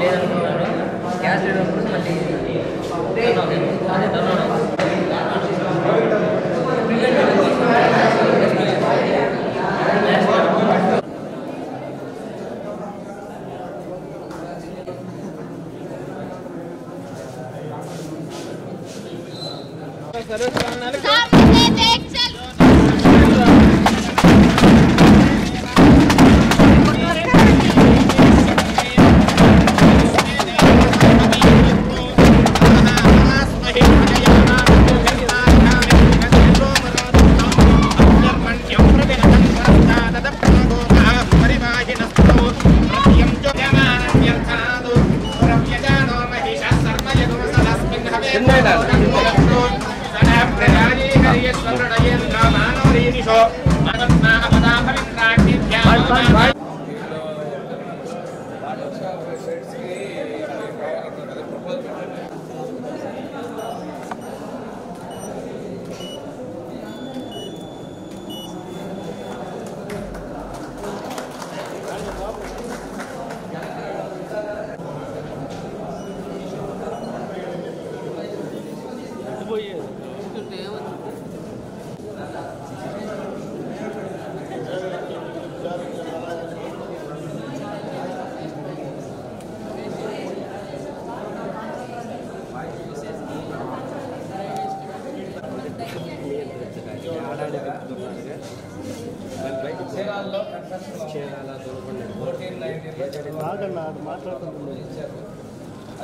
లేదనుకున్నాను. Gas లేనప్పుడు మళ్ళీ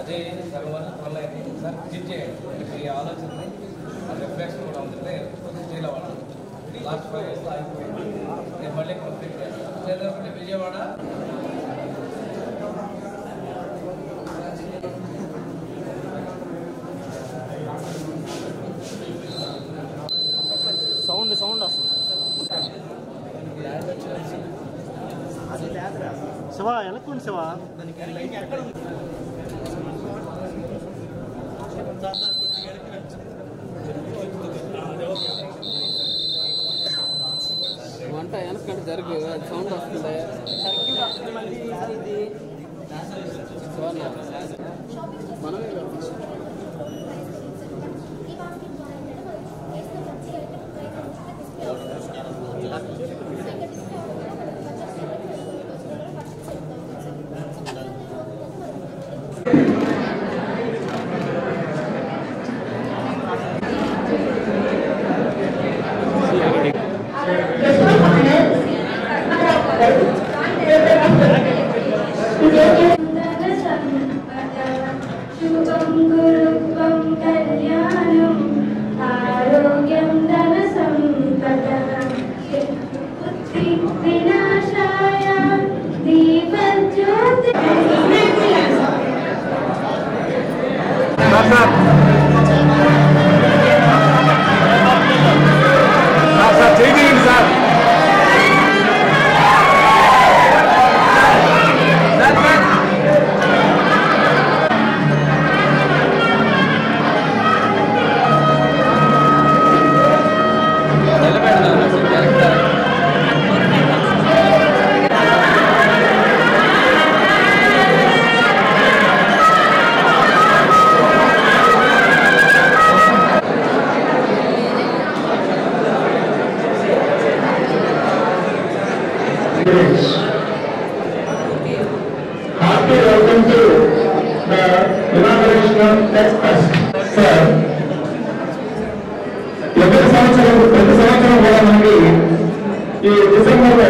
అదే వల్ల సార్ విజిట్ చేయండి. ఈ ఆలోచన రిఫ్లెక్షన్ కూడా ఉంటుంది. స్టేలో వాళ్ళు లాస్ట్ 5 years అయిపోయింది. నేను మళ్ళీ కంప్లీట్ చేయాలి. విజయవాడ సౌండ్ వస్తుంది. శివా ఎలక్ట్రానిక్ శివా వంట వెనక జరుగు సౌండ్ వస్తుంది. సర్క్యూట్ వస్తుంది. మళ్ళీ ఇది మనమే Happy welcome to the inauguration of Express. Sir, ప్రతి సంవత్సరం కూడా మనకి ఈ డిసెంబర్లో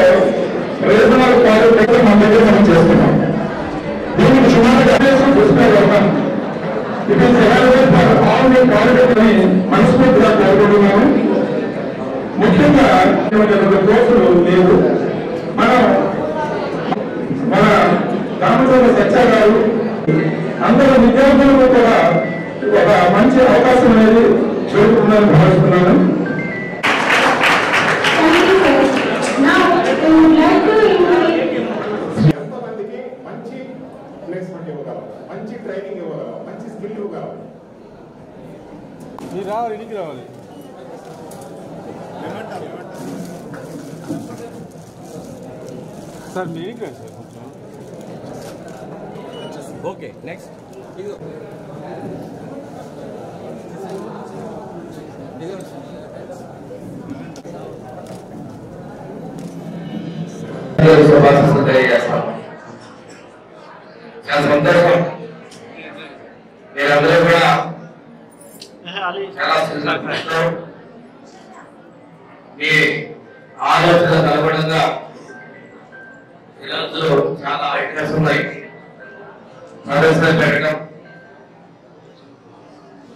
రీజనల్ ప్రాజెక్ట్ మన దగ్గర మనం చేస్తున్నాం. దీనికి సుమారుగా తీసుకెళ్తాం. It is all the project అని మనస్ఫూర్తిగా కోరుకుంటున్నాము. ముఖ్యంగా కోర్సులు లేవు. మన రామచంద్ర సత్య గారు అందరూ విద్యార్థులకు కూడా ఒక మంచి అవకాశం అనేది దొరుకుతుందని భావిస్తున్నాను. ఎంతమందికి మంచి ప్లేస్మెంట్ ఇవ్వగలం, మంచి ట్రైనింగ్ ఇవ్వగలం, మంచి స్కిల్ ఇవ్వగలం. మీరు రావాలి, ఇంటికి రావాలి. సార్ మీరు ఇక్కడ సార్ కొంచెం ఓకే నెక్స్ట్ తెలియజేస్తాం. చాలా సంతోషం, మీరందరూ కూడా చాలా సంతోషంతో మీ ఆలోచన అనుగుణంగా ఈరోజు చాలా ఐడియాస్ ఉన్నాయి. ప్రదర్శన పెట్టడం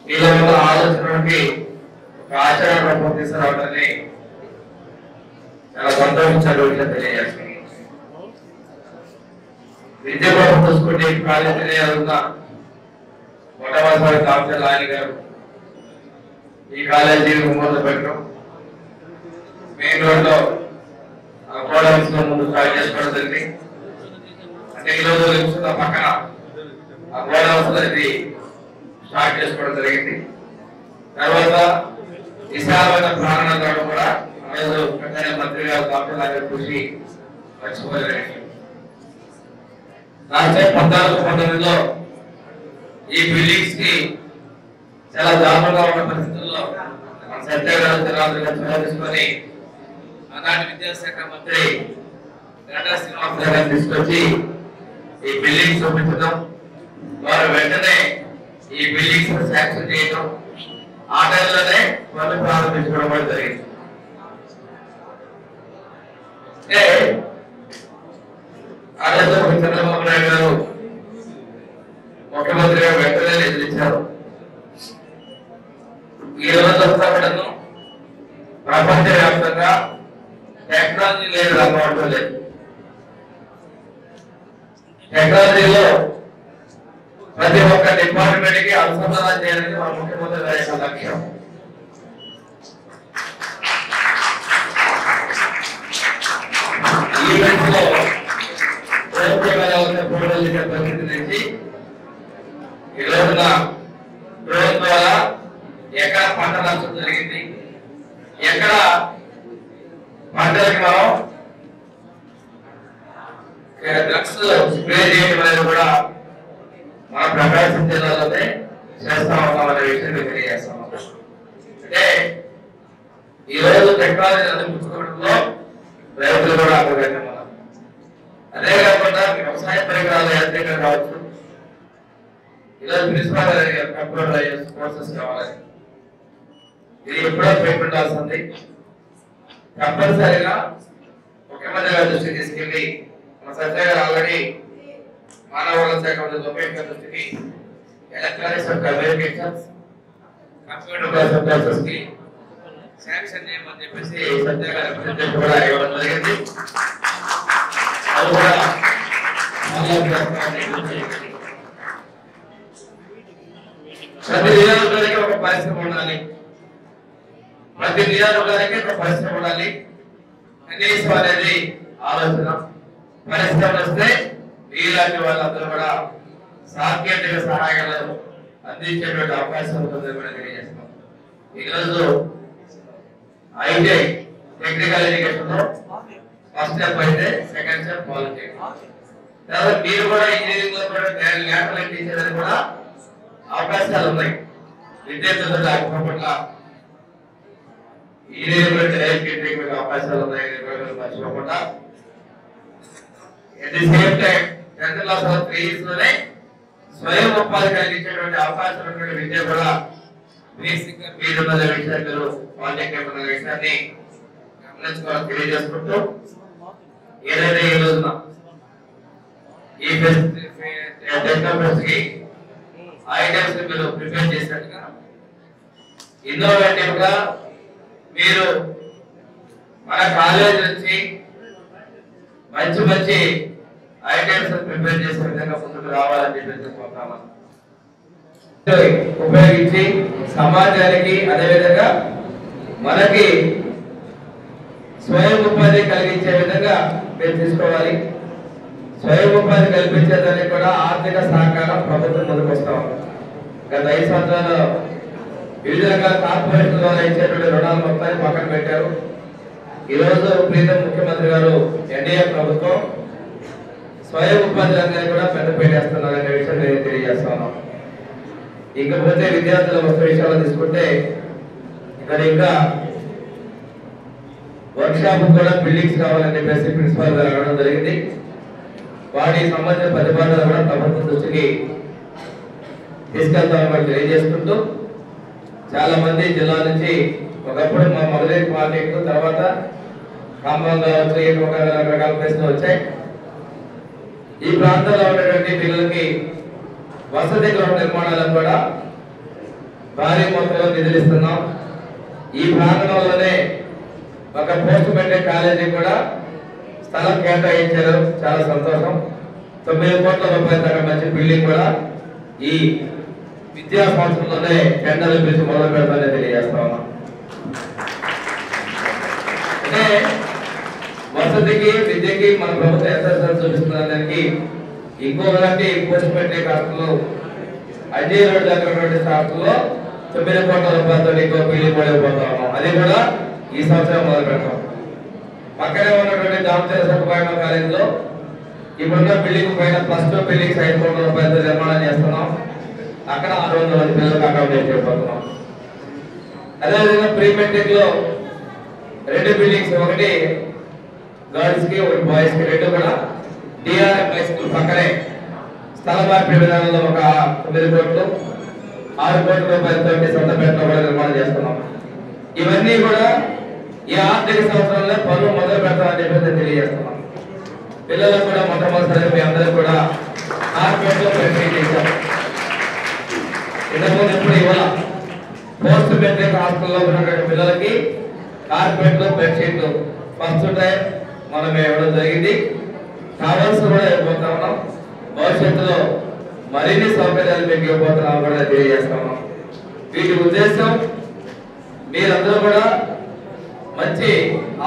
మీలో ఉన్న ఆలోచనకి ఒక ఆచరణ రూపం తీసుకురావడాన్ని చాలా సంతోషించాలి తెలియజేస్తాం. విద్య కోసం చూసుకుంటే కాలేజీ ఉన్న మొట్టమొదటిసారి కాంసల్ ఆయన గారు ఈ కాలేజీ మొదలు పెట్టడం, మెయిన్ రోడ్ లో గోడౌన్స్ లో ముందు స్టార్ట్ చేసుకోవడం జరిగింది. అంటే ఈరోజు పక్కన ఆ గోడౌన్స్ లో ఇది స్టార్ట్ చేసుకోవడం జరిగింది. తర్వాత విశాలమైన ప్రాంగణంలో కూడా మంత్రి గారు కాంసల్ ఆయన కృషి మర్చిపోలేదు. 2014-19లో ఈ బిల్డింగ్స్ కి చాలా దారుణంగా ఉన్న పరిస్థితుల్లో సత్యాగ్రహం తీసుకొని ఆనాటి విద్యాశాఖ మంత్రి గంటా శ్రీనివాసరావు గారిని తీసుకొచ్చి ఈ బిల్డింగ్స్ చూపించడం, వారు వెంటనే ఈ బిల్డింగ్స్ శాంక్షన్ చేయడం, ఆ టైంలోనే పనులు ప్రారంభించుకోవడం కూడా జరిగింది. అంటే ఆ రోజు చంద్రబాబు నాయుడు గారు ముఖ్యమంత్రిగా వెంటనే నిధులిచ్చారు. ఈ రోజు వస్తాను ప్రపంచవ్యాప్తంగా టెక్నాలజీ లేదు రంగం లేదు. టెక్నాలజీలో ప్రతి ఒక్క డిపార్ట్మెంట్ కి అనుసంధానం చేయాలని మన ముఖ్యమంత్రి గారి యొక్క లక్ష్యం. ఈవెంట్స్ లో పరిస్థితి నుంచి ఈ రోజున డ్రోన్ ద్వారా ఎక్కడ పంట నష్టం జరిగింది, ఎక్కడ పంటలకి మనం డ్రగ్స్ స్ప్రే చేయడం అనేది కూడా మన ప్రకాశం జిల్లాలోనే చేస్తా ఉన్నామనే విషయం తెలియజేస్తాం. అంటే ఈ రోజు టెక్నాలజీ అందిపుచ్చుకోవడంలో రైతులు కూడా అగ్రగణ్యం ఉన్నారు. అదే కాకుండా వ్యవసాయ పరికరాలు యాంత్రికం కావచ్చు, ఈరోజు ప్రిన్సిపల్ కంప్యూటర్ కోర్సెస్ కావాలి. ఇది ఎప్పుడో పెట్టుకుంటాల్సింది. తప్పనిసరిగా ముఖ్యమంత్రి గారి దృష్టికి తీసుకెళ్లి మన సత్య గారు ఆల్రెడీ మానవ వనరుల శాఖ మంత్రి దృష్టికి electronics and communications computer courses కి శాంక్షన్ చేయమని చెప్పేసి సత్య గారు కూడా ఇవ్వడం జరిగింది. అది కూడా ప్రతి నియోజకవర్గానికి ఒక పరిశ్రమ ఉండాలి, ప్రతి నియోజకవర్గానికి ఒక పరిశ్రమ ఉండాలి కనీసం అనేది ఆలోచన. పరిశ్రమలు వస్తే మీలాంటి వాళ్ళందరూ కూడా సాంకేతిక సహాయాలు అందించేటువంటి అవకాశం ఉంటుందని కూడా తెలియజేస్తున్నాం. ఈరోజు ఐటీఐ టెక్నికల్ ఎడ్యుకేషన్ లో ఫస్ట్ స్టెప్ అయితే సెకండ్ స్టెప్ వాలంటీర్. తర్వాత మీరు కూడా ఇంజనీరింగ్ లో కూడా ల్యాటరల్ టీచర్ కూడా అవకాశాలు ఉన్నాయి. విద్యార్థులు పట్ల ఇంజనీరింగ్ అవకాశాలు ఉన్నాయి మర్చిపోకుండా. At the same time 10th class 3 years లోనే స్వయం ఉపాధి కలిగించేటువంటి అవకాశం ఉన్నటువంటి విద్య కూడా బేసిక్ గా మీరున్న విద్యార్థులు వాళ్ళకి విషయాన్ని గమనించుకోవాలని తెలియజేసుకుంటూ, ఏదైతే ఈ రోజున ఈ ఫెస్ట్ కి ఐటమ్స్ మీరు ప్రిపేర్ చేసినట్టుగా ఇన్నోవేటివ్ గా మీరు మన కాలేజ్ నుంచి మంచి మంచి ఐటమ్స్ ప్రిపేర్ చేసే విధంగా ముందుకు రావాలని చెప్పేసి ఉపయోగించి సమాజానికి అదేవిధంగా మనకి స్వయం ఉపాధి కలిగించే విధంగా మీరు తీసుకోవాలి. స్వయం ఉపాధి కల్పించేదానికి కూడా ఆర్థిక సహకారం ప్రభుత్వం ముందుకు వస్తాం. గత 5 సంవత్సరాలు వివిధ రకాల కార్పొరేషన్ ద్వారా ఇచ్చేటువంటి రుణాలు మొత్తాన్ని పక్కన పెట్టారు. ఈ రోజు ప్రీతం ముఖ్యమంత్రి గారు ఎన్డీఏ ప్రభుత్వం స్వయం ఉపాధి రంగాన్ని కూడా పెద్దపీట వేస్తున్నారనే విషయం నేను తెలియజేస్తా ఉన్నాం. ఇకపోతే విద్యార్థుల వస్తు విషయాలు తీసుకుంటే ఇక్కడ ఇంకా వర్క్ షాప్ కూడా బిల్డింగ్స్ కావాలని చెప్పేసి ప్రిన్సిపాల్ గారు అడగడం జరిగింది. వాటికి సంబంధించిన ప్రతిపాదనలు కూడా ప్రభుత్వం దృష్టికి తీసుకెళ్తామని కూడా తెలియజేసుకుంటూ, చాలా మంది జిల్లా నుంచి ఒకప్పుడు మా మొదలై మార్కెట్ తర్వాత ఖమ్మం కావచ్చు, ఒక రకరకాల ప్లేస్లు వచ్చాయి. ఈ ప్రాంతంలో ఉన్నటువంటి పిల్లలకి వసతి గృహ నిర్మాణాలకు కూడా భారీ మొత్తంలో నిధులు ఇస్తున్నాం. ఈ ప్రాంతంలోనే ఒక పోస్ట్ మెట్రిక్ కాలేజీ కూడా స్థలం కేటాయించారు, చాలా సంతోషం. 9 కోట్ల రూపాయల దాకా మంచి బిల్డింగ్ కూడా ఈ విద్యా సంవత్సరంలోనే టెండర్లు పిలిచి మొదలు పెడతానని తెలియజేస్తా ఉన్నాం. అంటే వసతికి విద్యకి మన ప్రభుత్వం ఎంత శ్రద్ధ చూపిస్తుందానికి ఇంకొకటి పోస్ట్ మెట్రిక్ హాస్టల్లో అజయ్ రోడ్ దగ్గర హాస్టల్లో 9 కోట్ల రూపాయలతో ఇంకో బిల్డింగ్ కూడా పోతా ఉన్నాం. అది కూడా ఈ సంవత్సరం మొదలు పెడతాం. పక్కనే ఉన్నటువంటి దామచర్ల సత్యనారాయణ కాలేజీలో ఇప్పుడున్న బిల్డింగ్ పైన +2 బిల్డింగ్స్ 5 కోట్ల రూపాయలతో నిర్మాణం చేస్తున్నాం. అక్కడ 600 మంది పిల్లలకు అకామిడేట్ చేయబోతున్నాం. అదేవిధంగా ప్రీ మెట్రిక్ లో 2 బిల్డింగ్స్, ఒకటి గర్ల్స్ కి ఒకటి బాయ్స్ కి, 2 కూడా డిఆర్ఎం హై స్కూల్ పక్కనే స్థల మార్పిడి విధానంలో ఒక 9 కోట్లు 6 కోట్ల రూపాయలతో సొంతపేటలో కూడా నిర్మాణం చేస్తున్నాం. ఇవన్నీ కూడా ఈ ఆర్థిక సంవత్సరంలో పనులు మొదలు పెడతామని చెప్పి తెలియజేస్తున్నాం. పిల్లలకు కూడా మొట్టమొదటిసారి మీ అందరూ కూడా కార్పొరేట్లో ప్రయత్నం చేశాం. ఇంతకుముందు ఎప్పుడు ఇవాళ పోస్ట్ మెట్రిక్ హాస్టల్లో ఉన్నటువంటి పిల్లలకి కార్పొరేట్లో బెడ్షీట్లు ఫస్ట్ టైం మనం ఇవ్వడం జరిగింది. కావాల్సి కూడా ఇవ్వబోతా ఉన్నాం. భవిష్యత్తులో మరిన్ని సౌకర్యాలు మీకు ఇవ్వబోతున్నాం కూడా తెలియజేస్తా ఉన్నాం. వీటి ఉద్దేశం మీరందరూ కూడా మంచి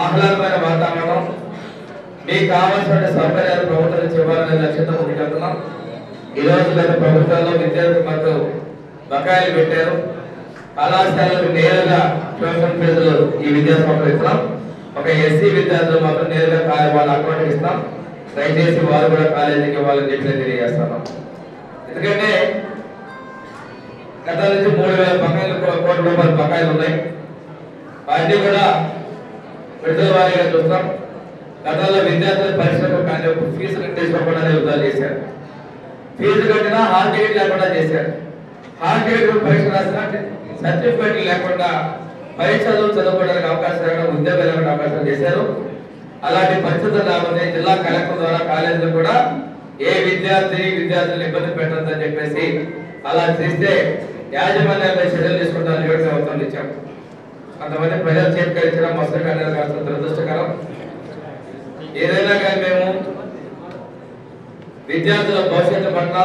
ఆహ్లాదమైన వాతావరణం, మీకు కావాల్సిన సౌకర్యాలు ప్రభుత్వం నుంచి ఇవ్వాలనే లక్ష్యంతో ముందుకెళ్తున్నాం. ఈ రోజు గత ప్రభుత్వాల్లో విద్యార్థులకు మాకు బకాయిలు పెట్టారు. కళాశాలకు నేరుగా ట్యూషన్ ఫీజులు ఈ విద్యా సంవత్సరం ఇస్తున్నాం. ఒక ఎస్సీ విద్యార్థులు మాత్రం నేరుగా వాళ్ళ అకౌంట్కి ఇస్తాం. దయచేసి వారు కూడా కాలేజీకి ఇవ్వాలని చెప్పి తెలియజేస్తున్నాం. ఎందుకంటే గత నుంచి 3,000 కోట్ల రూపాయల బకాయిలు ఉన్నాయి. వాటిని కూడా విడుదల వారీగా చూస్తాం. గతంలో విద్యార్థుల పరీక్షలకు కానీ ఫీజు కట్టించుకోకుండా యుద్ధాలు చేశారు. ఫీజు కట్టినా హాల్ టికెట్ లేకుండా చేశారు. హాల్ టికెట్ పరీక్ష రాసినా సర్టిఫికేట్ లేకుండా పరీక్షలు చదువుకోవడానికి అవకాశం లేకుండా ఉద్యోగాలు లేకుండా అవకాశం చేశారు. అలాంటి పరిస్థితులు రాబోతే జిల్లా కలెక్టర్ ద్వారా కాలేజీలు కూడా ఏ విద్యార్థులు ఇబ్బంది పెట్టద్దని చెప్పేసి అలా చేస్తే యాజమాన్యాలపై చర్యలు తీసుకుంటారని ప్రభుత్వం ఇచ్చాం. కొంతమంది ప్రజలు చేతికరించడం మత్స్యకారులు కాస్త దురదృష్టకరం. ఏదైనా కానీ మేము విద్యార్థుల భవిష్యత్తు పట్ల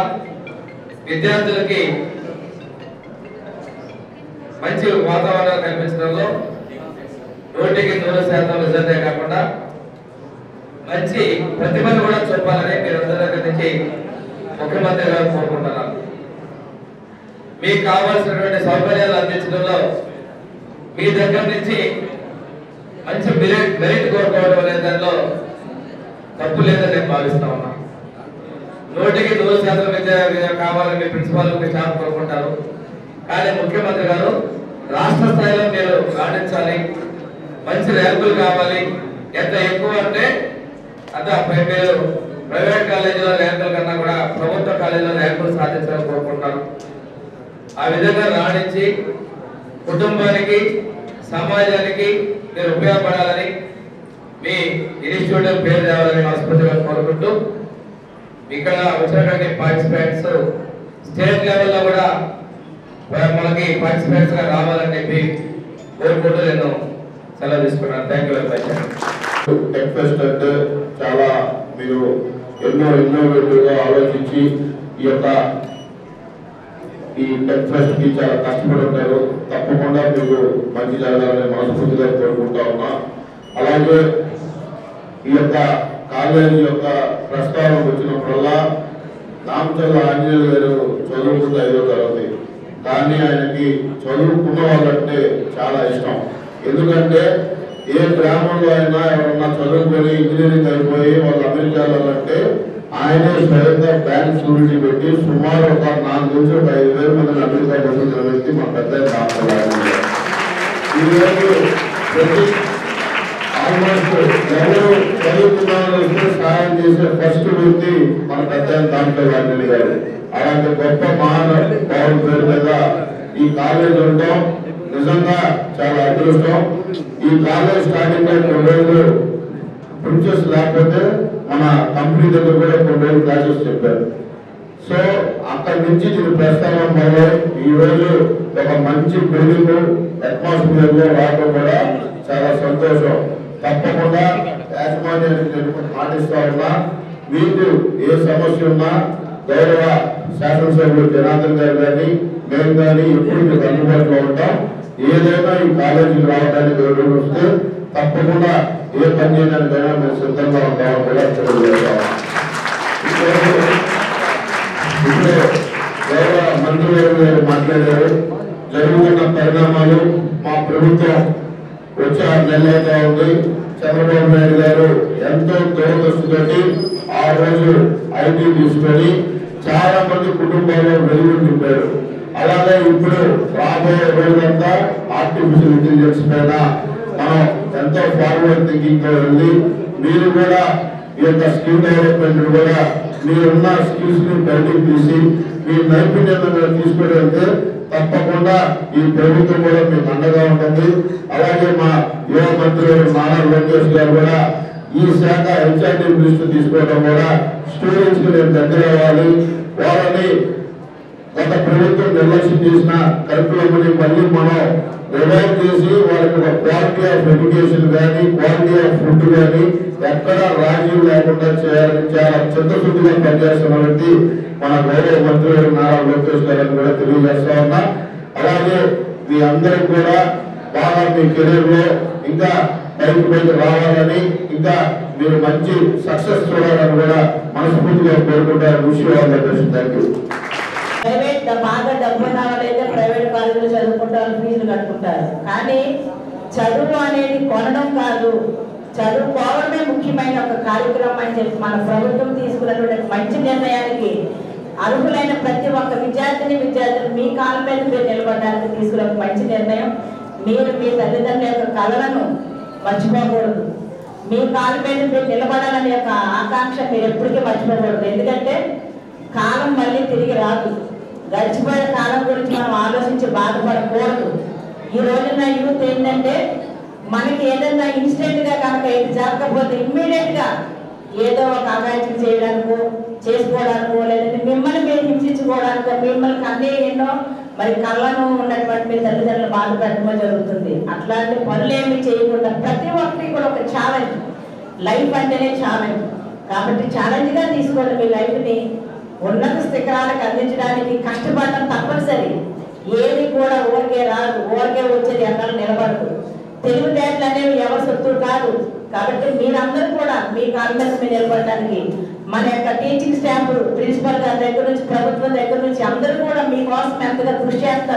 విద్యార్థులకి మంచి వాతావరణం కల్పించడంలో 100% రిజల్టే కాకుండా మంచి ప్రతిభను కూడా చెప్పాలని మీరందరి దగ్గర నుంచి ముఖ్యమంత్రి గారు కోరుకుంటున్నాను. మీకు కావాల్సినటువంటి సౌకర్యాలు అందించడంలో మీ దగ్గర నుంచి మంచి మెరిట్ కోరుకోవడం అనే దానిలో తప్పు లేదని నేను భావిస్తా ఉన్నా. 100% విద్య కావాలని మీ ప్రిన్సిపాల్ మీ స్టాఫ్ కోరుకుంటారు. కానీ ముఖ్యమంత్రి గారు రాష్ట్ర స్థాయిలో మీరు రాణించాలి, మంచి ర్యాంకులు కావాలి. ఎంత ఎక్కువ అంటే అంత మీరు ప్రైవేట్ కాలేజీలో ర్యాంకుల కన్నా కూడా ప్రభుత్వ కాలేజీలో ర్యాంకులు సాధించాలని కోరుకుంటారు. ఆ విధంగా రాణించి కుటుంబానికి సమాజానికి మీరు ఉపయోగపడాలని మీ ఇన్స్టిట్యూట్ పేరు తేవాలని మనస్ఫూర్తిగా కోరుకుంటూ ఇక్కడ వచ్చినటువంటి పార్టిసిపెంట్స్ స్టేట్ లెవెల్లో కూడా మనకి పార్టిసిపెంట్స్ గా రావాలని చెప్పి కోరుకుంటూ నేను సెలవు తీసుకున్నాను. Thank you very much. Tech fest అంటే చాలా మీరు ఎన్నో ఇన్నోవేటివ్గా ఆలోచించి ఈ టెక్ ఫెస్ట్ కి చాలా కష్టపడి ఉంటారు. తప్పకుండా మీకు మంచి జరగాలని మనస్ఫూర్తిగా కోరుకుంటా ఉన్నా. అలాగే ఈ యొక్క కాలేజీ యొక్క ప్రస్తావన వచ్చినప్పుడల్లా దామచర్ల ఆంజనేయులు గారు చదువుకుంటే 5వ తరగతి, కానీ ఆయనకి చదువుకున్న వాళ్ళంటే చాలా ఇష్టం. ఎందుకంటే ఏ గ్రామంలో అయినా ఎవరన్నా చదువుకొని ఇంజనీరింగ్ అయిపోయి వాళ్ళు అమెరికాలో అంటే ఆయనే స్వయంగా బ్యాంక్ షూరిటీ పెట్టి సుమారు ఒక 4 నుంచి 5,000 మందిని అమెరికా పంపించిన వ్యక్తి మా పెద్ద ఈరోజు ఆల్మోస్ట్ ఎవరు చదువుకున్నారో సహాయం చేసే ఫస్ట్ వ్యక్తి మన పెద్ద దాంట్లో వారిని గారు. అలాంటి గొప్ప మహానుభావుల పేరు మీద ఈ కాలేజ్ ఉండటం నిజంగా చాలా అదృష్టం. ఈ కాలేజ్ స్టార్టింగ్ లో 2 రోజులు ప్రిన్సెస్ లేకపోతే మన కంపెనీ దగ్గర కూడా 2 రోజులు క్లాసెస్ చెప్పారు. సో అక్కడి నుంచి దీని ప్రస్తావన మొదలై ఈ రోజు ఒక మంచి బిల్డింగ్ అట్మాస్ఫియర్ లో రావడం కూడా చాలా సంతోషం. తప్పకుండా యాజమాన్యానికి నేను పాటిస్తా ఉన్నా. మీకు ఏ సమస్య ఉన్నా గౌరవ శాసనసభ్యులు జనార్దన్ గారు కానీ మేము కానీ ఎప్పుడు మీకు అందుబాటులో ఉంటాం. ఏదైనా ఈ కాలేజీకి రావడానికి ఎవరు వస్తే తప్పకుండా ఏ పని చేయడానికైనా మేము సిద్ధంగా ఉంటామని కూడా తెలియజేస్తాం. ఇప్పుడే గౌరవ మంత్రి గారు మాట్లాడారు. జరుగుతున్న పరిణామాలు మా ప్రభుత్వం వచ్చే 6 నెలలు అవుతా ఉంది. చంద్రబాబు నాయుడు గారు ఎంతో దూరదృష్టితోటి ఆ రోజు ఐటీ తీసుకొని చాలా మంది కుటుంబాల్లో వెలుగు నింపారు. అలాగే ఇప్పుడు రాబోయే రోజులంతా ఆర్టిఫిషియల్ ఇంటెలిజెన్స్ పైన మనం ఎంతో ఫార్వర్డ్ థింకింగ్ తో వెళ్ళి మీరు కూడా ఈ యొక్క స్కిల్ డెవలప్మెంట్ కూడా మీరున్న స్కిల్స్ ని బయటకు తీసి మీ నైపుణ్యతను తీసుకువెళ్తే తప్పకుండా ఈ ప్రభుత్వం కూడా మీకు అండగా ఉంటుంది. అలాగే మా యువ మంత్రి నారా లోకేష్ గారు కూడా ఈ శాఖ హెచ్ఆర్డీ దృష్టి తీసుకోవడం కూడా స్టూడెంట్స్ కి నేను దగ్గర అవ్వాలి. వాళ్ళని గత ప్రభుత్వం నిర్లక్ష్యం చేసిన కరికులంని మళ్ళీ మనం రివైవ్ చేసి వాళ్ళకి ఒక క్వాలిటీ ఆఫ్ ఎడ్యుకేషన్ కానీ క్వాలిటీ ఆఫ్ ఫుడ్ కానీ ఎక్కడ రాజీ లేకుండా చేయాలని చాలా చిత్తశుద్ధిగా పనిచేస్తున్న వ్యక్తి మన గౌరవ మంత్రి నారా లోకేష్ గారిని కూడా తెలియజేస్తా ఉన్నా. అలాగే మీ అందరికి కూడా బాగా మీ కెరీర్ లో ఇంకా బయటకు రావాలని ఇంకా మీరు మంచి సక్సెస్ చూడాలని కూడా మనస్ఫూర్తిగా కోరుకుంటారు. విషయం థ్యాంక్ యూ. ప్రైవేట్ బాగా డబ్బు ఉన్న వాళ్ళైతే ప్రైవేట్ కాలేజీలో చదువుకుంటారు, ఫీజులు కట్టుకుంటారు. కానీ చదువు అనేది కొనడం కాదు, చదువుకోవడమే ముఖ్యమైన ఒక కార్యక్రమం అని చెప్పి మన ప్రభుత్వం తీసుకున్నటువంటి మంచి నిర్ణయానికి అర్హులైన ప్రతి ఒక్క విద్యార్థులు మీ కాళ్ళ మీద మీరు నిలబడడానికి తీసుకున్న మంచి నిర్ణయం. మీరు మీ తల్లిదండ్రుల యొక్క కళలను మర్చిపోకూడదు. మీ కాళ్ళ మీద మీరు నిలబడాలనే యొక్క ఆకాంక్ష మీరు ఎప్పటికీ మర్చిపోకూడదు. ఎందుకంటే కాలం మళ్ళీ తిరిగి రాదు. గడిచిపోయిన కాలం గురించి మనం ఆలోచించి బాధపడకూడదు. ఈ రోజున యూత్ ఏంటంటే మనకి ఏదైనా ఇన్స్టెంట్ గా కనుక ఇది జరగకపోతే ఇమ్మీడియట్ గా ఏదో ఒక అగాధ్యం చేయడానికో చేసుకోవడానికో లేదంటే మిమ్మల్ని మీరు హింసించుకోవడానికో మిమ్మల్ని అన్నీ ఎన్నో మరి కళ్ళను ఉన్నటువంటి మీ తల్లిదండ్రులు బాధ పెట్టడమో జరుగుతుంది. అట్లాంటి పనులేమి చేయకుండా ప్రతి ఒక్కరికి కూడా ఒక ఛాలెంజ్. లైఫ్ అంటేనే ఛాలెంజ్ కాబట్టి ఛాలెంజ్ గా తీసుకోండి. మీ లైఫ్ ని ఉన్నత శిఖరాలకు అందించడానికి కష్టపడడం తప్పనిసరి. ఏది కూడా ఊరికే రాదు, ఊరికే వచ్చేది ఎక్కడ నిలబడదు. తెలివితేటలు అనేవి ఎవరు సొత్తు కాదు. కాబట్టి మీరందరూ కూడా మీ కాళ్ళ మీద మీరు నిలబడడానికి మన యొక్క టీచింగ్ స్టాఫ్ ప్రిన్సిపల్ గారి దగ్గర నుంచి ప్రభుత్వం దగ్గర నుంచి అందరూ కూడా మీకోసం ఎంతగా కృషి చేస్తారు.